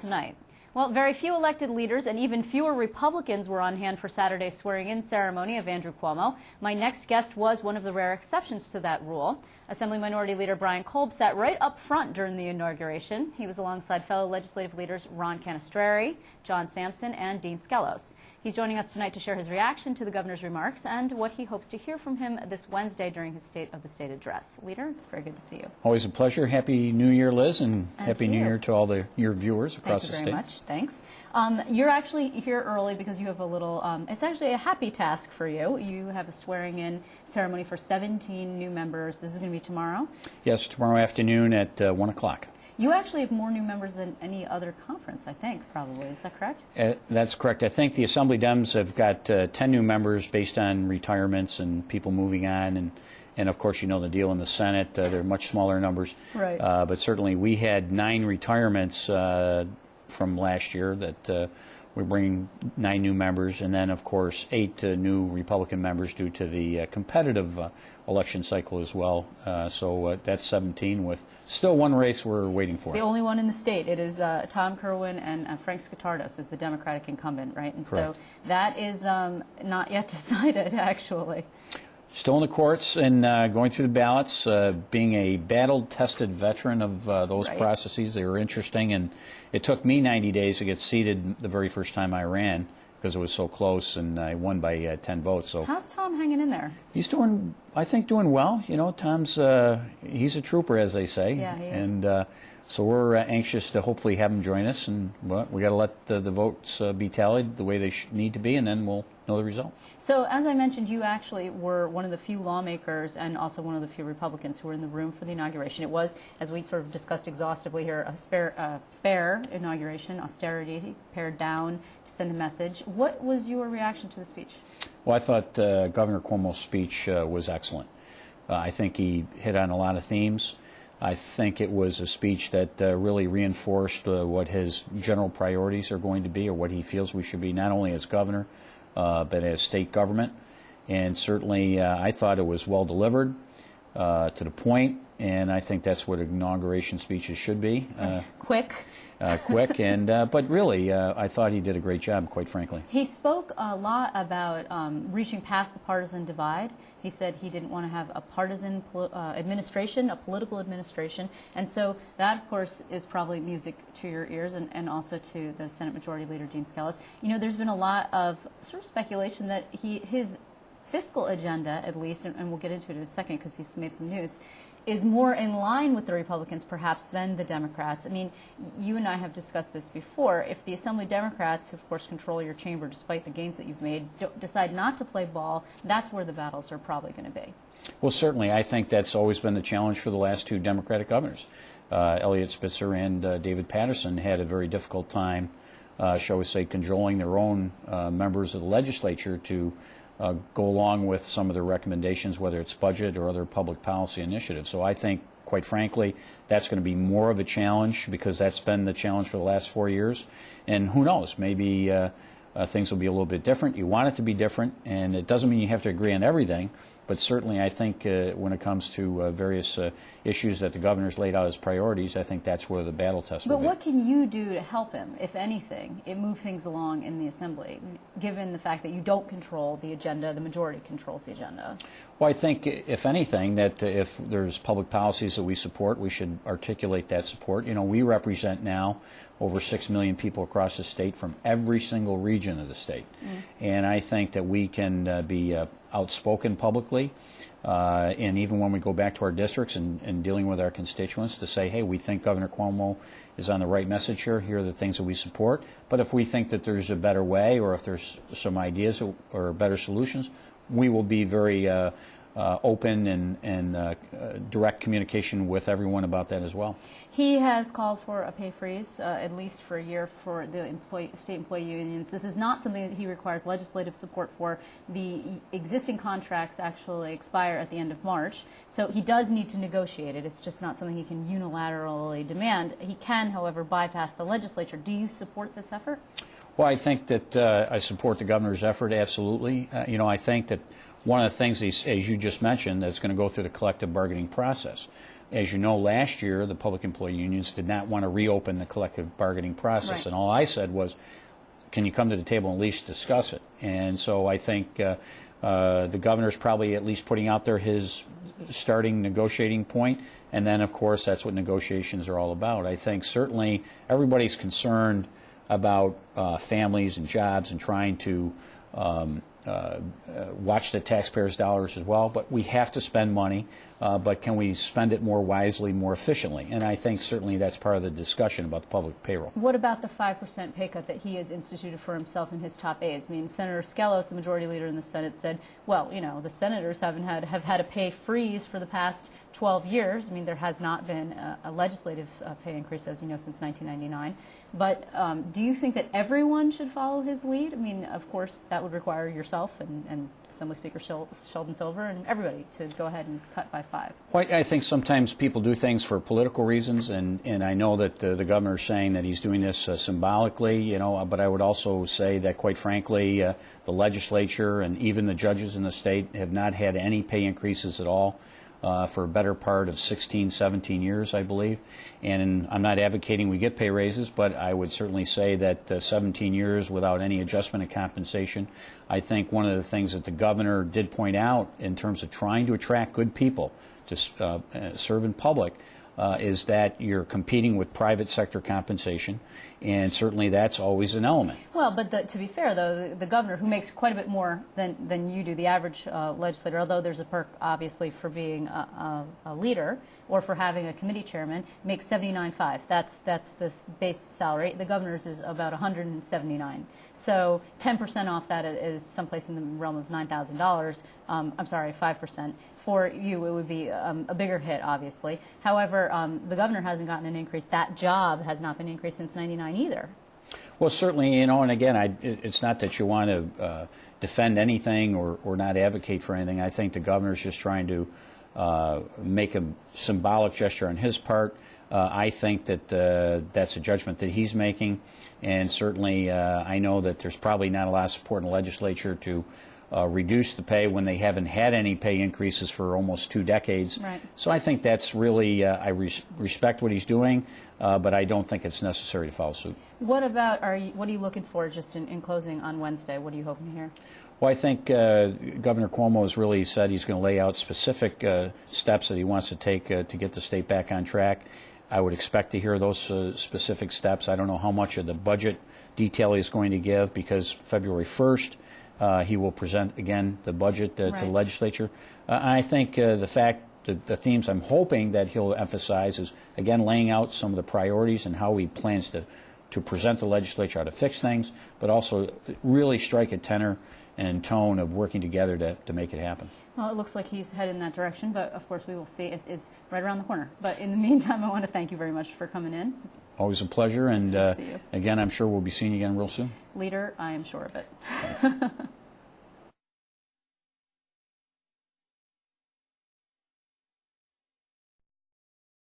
tonight. Well, very few elected leaders and even fewer Republicans were on hand for Saturday's swearing-in ceremony of Andrew Cuomo. My next guest was one of the rare exceptions to that rule. Assembly Minority Leader Brian Kolb sat right up front during the inauguration. He was alongside fellow legislative leaders Ron Canestrari, John Sampson, and Dean Skelos. He's joining us tonight to share his reaction to the governor's remarks and what he hopes to hear from him this Wednesday during his State of the State address. Leader, it's very good to see you. Always a pleasure. Happy New Year, Liz, and Happy New Year to all your viewers across the state. Thank you very much. Thanks. You're actually here early because you have a little, it's actually a happy task for you. You have a swearing-in ceremony for 17 new members. This is going to be tomorrow? Yes, tomorrow afternoon at 1 o'clock. You actually have more new members than any other conference, I think, probably. Is that correct? That's correct. I think the Assembly Dems have got 10 new members based on retirements and people moving on. And of course, you know the deal in the Senate. They're much smaller numbers. Right. But certainly we had 9 retirements from last year that we're bringing 9 new members, and then, of course, 8 new Republican members due to the competitive election cycle as well. So that's 17 with still one race we're waiting for. It's the only one in the state. It is Tom Kerwin and Frank Skatardos is the Democratic incumbent, right? And correct. So that is not yet decided, actually. Still in the courts and going through the ballots, being a battle-tested veteran of those right. processes. They were interesting, and it took me 90 days to get seated the very first time I ran because it was so close, and I won by 10 votes. So how's Tom hanging in there? He's doing, I think, doing well. You know, Tom's, he's a trooper, as they say. Yeah, he is. And so we're anxious to hopefully have him join us, and well, we got to let the votes be tallied the way they need to be, and then we'll know the result. So, as I mentioned, you actually were one of the few lawmakers and also one of the few Republicans who were in the room for the inauguration. It was, as we sort of discussed exhaustively here, a spare inauguration, austerity, pared down to send a message. What was your reaction to the speech? Well, I thought Governor Cuomo's speech was excellent. I think he hit on a lot of themes. I think it was a speech that really reinforced what his general priorities are going to be, or what he feels we should be, not only as governor, but as state government. And certainly I thought it was well delivered, to the point, and I think that's what inauguration speeches should be. Quick. Quick, and but really, I thought he did a great job, quite frankly. He spoke a lot about reaching past the partisan divide. He said he didn't want to have a partisan administration, a political administration, and so that, of course, is probably music to your ears and also to the Senate Majority Leader Dean Skelos. You know, there's been a lot of sort of speculation that his fiscal agenda, at least, and we'll get into it in a second because he's made some news, is more in line with the Republicans, perhaps, than the Democrats. I mean, you and I have discussed this before. If the Assembly Democrats, who of course control your chamber despite the gains that you've made, decide not to play ball, that's where the battles are probably going to be. Well, certainly. I think that's always been the challenge for the last 2 Democratic governors. Eliot Spitzer and David Paterson had a very difficult time, shall we say, cajoling their own members of the legislature to go along with some of their recommendations, whether it's budget or other public policy initiatives. So I think, quite frankly, that's going to be more of a challenge because that's been the challenge for the last 4 years. And who knows, maybe things will be a little bit different. You want it to be different, and it doesn't mean you have to agree on everything, but certainly I think when it comes to various issues that the governor's laid out as priorities, I think that's where the battle test will be. But what can you do to help him, if anything, move things along in the Assembly, given the fact that you don't control the agenda, the majority controls the agenda? Well, I think, if anything, that if there's public policies that we support, we should articulate that support. You know, we represent now over 6 million people across the state from every single region of the state. And I think that we can be outspoken publicly, and even when we go back to our districts and dealing with our constituents to say, hey, we think Governor Cuomo is on the right message here. Here are the things that we support. But if we think that there's a better way, or if there's some ideas or better solutions, we will be very open and direct communication with everyone about that as well. He has called for a pay freeze, at least for a year, for the state employee unions. This is not something that he requires legislative support for. The existing contracts actually expire at the end of March, so he does need to negotiate it. It's just not something he can unilaterally demand. He can, however, bypass the legislature. Do you support this effort? Well, I think that I support the governor's effort, absolutely. You know, I think that one of the things, as you just mentioned, that's going to go through the collective bargaining process. as you know, last year the public employee unions did not want to reopen the collective bargaining process, Right. and all I said was, can you come to the table and at least discuss it? And so I think the governor's probably at least putting out there his starting negotiating point, and then of course that's what negotiations are all about. I think certainly everybody's concerned about families and jobs and trying to watch the taxpayers' dollars as well, but we have to spend money, but can we spend it more wisely, more efficiently? And I think certainly that's part of the discussion about the public payroll. What about the 5% pay cut that he has instituted for himself and his top aides? I mean, Senator Skelos, the majority leader in the Senate, said, well, you know, the senators have had a pay freeze for the past 12 years. I mean, there has not been a legislative pay increase, as you know, since 1999. But do you think that everyone should follow his lead? I mean, of course, that would require yourself and Assembly Speaker Sheldon Silver and everybody to go ahead and cut by 5. Well, I think sometimes people do things for political reasons, and I know that the governor is saying that he's doing this symbolically, you know, but I would also say that, quite frankly, the legislature and even the judges in the state have not had any pay increases at all for a better part of 16, 17 years, I believe. And I'm not advocating we get pay raises, but I would certainly say that 17 years without any adjustment of compensation. I think one of the things that the governor did point out in terms of trying to attract good people to serve in public is that you're competing with private sector compensation, and certainly that's always an element. Well, but to be fair, though, the governor, who makes quite a bit more than you do, the average legislator, although there's a perk, obviously, for being a leader or for having a committee chairman, makes $79,500. That's the base salary. The governor's is about $179,000. So 10% off that is someplace in the realm of $9,000. I'm sorry, 5%. For you, it would be a bigger hit, obviously. However, the governor hasn't gotten an increase. That job has not been increased since '99 either. Well, certainly, you know, and again, it's not that you want to defend anything or not advocate for anything. I think the governor's just trying to make a symbolic gesture on his part. I think that that's a judgment that he's making, and certainly I know that there's probably not a lot of support in the legislature to reduce the pay when they haven't had any pay increases for almost 2 decades. Right. So I think that's really, I respect what he's doing, but I don't think it's necessary to follow suit. What about, what are you looking for just in closing on Wednesday? What are you hoping to hear? Well, I think Governor Cuomo has really said he's going to lay out specific steps that he wants to take to get the state back on track. I would expect to hear those specific steps. I don't know how much of the budget detail he's going to give, because February 1st he will present again the budget to the legislature. I think the themes I'm hoping that he'll emphasize is, again, laying out some of the priorities and how he plans to present the legislature how to fix things, but also really strike a tenor and tone of working together to make it happen. Well, it looks like he's headed in that direction, but of course we will see. It is right around the corner. But in the meantime, I want to thank you very much for coming in. Always a pleasure, and nice to see you. Again, I'm sure we'll be seeing you again real soon. Leader, I am sure of it.